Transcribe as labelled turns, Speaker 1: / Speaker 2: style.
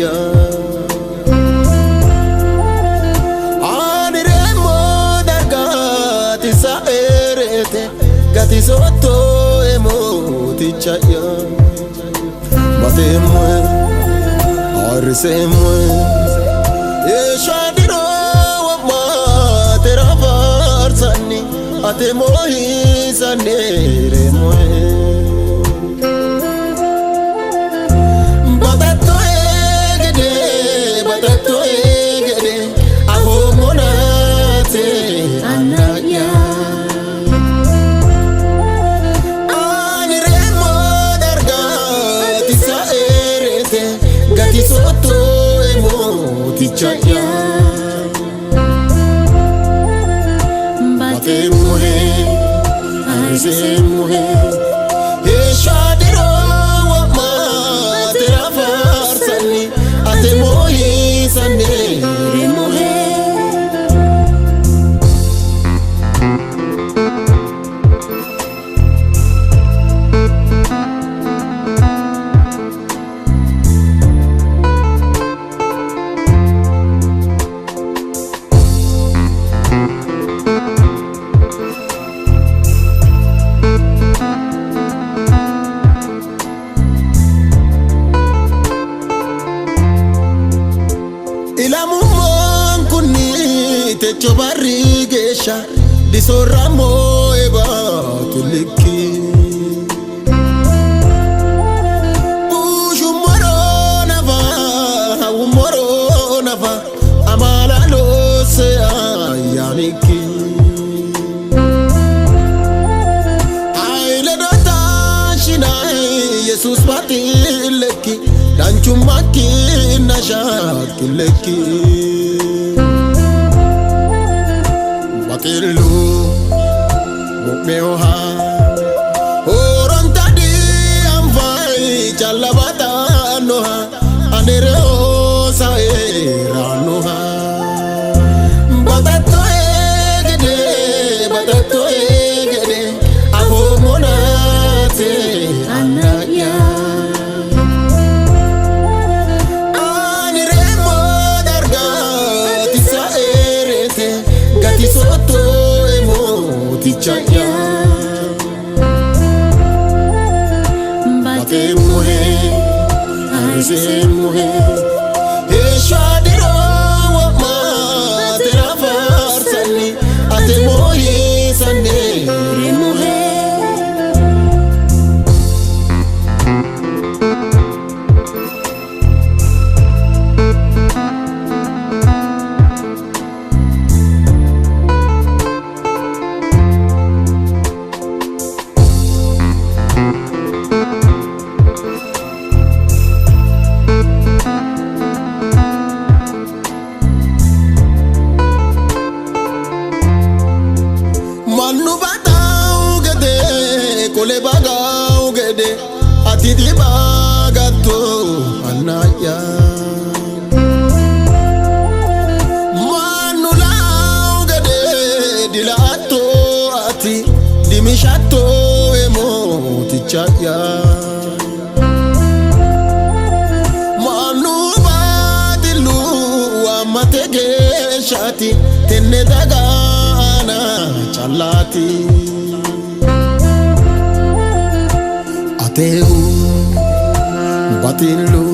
Speaker 1: ya aniremo dargati sa erete gati sotto emoticha ya matemo arsemo shadiro ma tera varsani ate mohi sanere moe batato egede aho monate anaya aniremo darga tisa erete gati soto tichaya bate muhe arse muhe ye shadiro wa ma tera farsani ate mohi sanere muhe techo barrigesha di sorramo eba tuliki umoro nava amala lo se ayaniki aile dota shina Jesus patileki danchumaki nashakileki Batilu mukmeoha orontadi amvai chalabata noha anereo saera noha batato egede aho monate anaya aniremo darga tisa erete gati soto emotichaya bate muhe arse muhe ye shadiro wa ma tera farsani ate mohi sanere muhe kole bagau gede ati di bagato anaya manulau gede dilato ati dimishato emotichaya manu badilu amatege shati tenne dagana chalati Batelu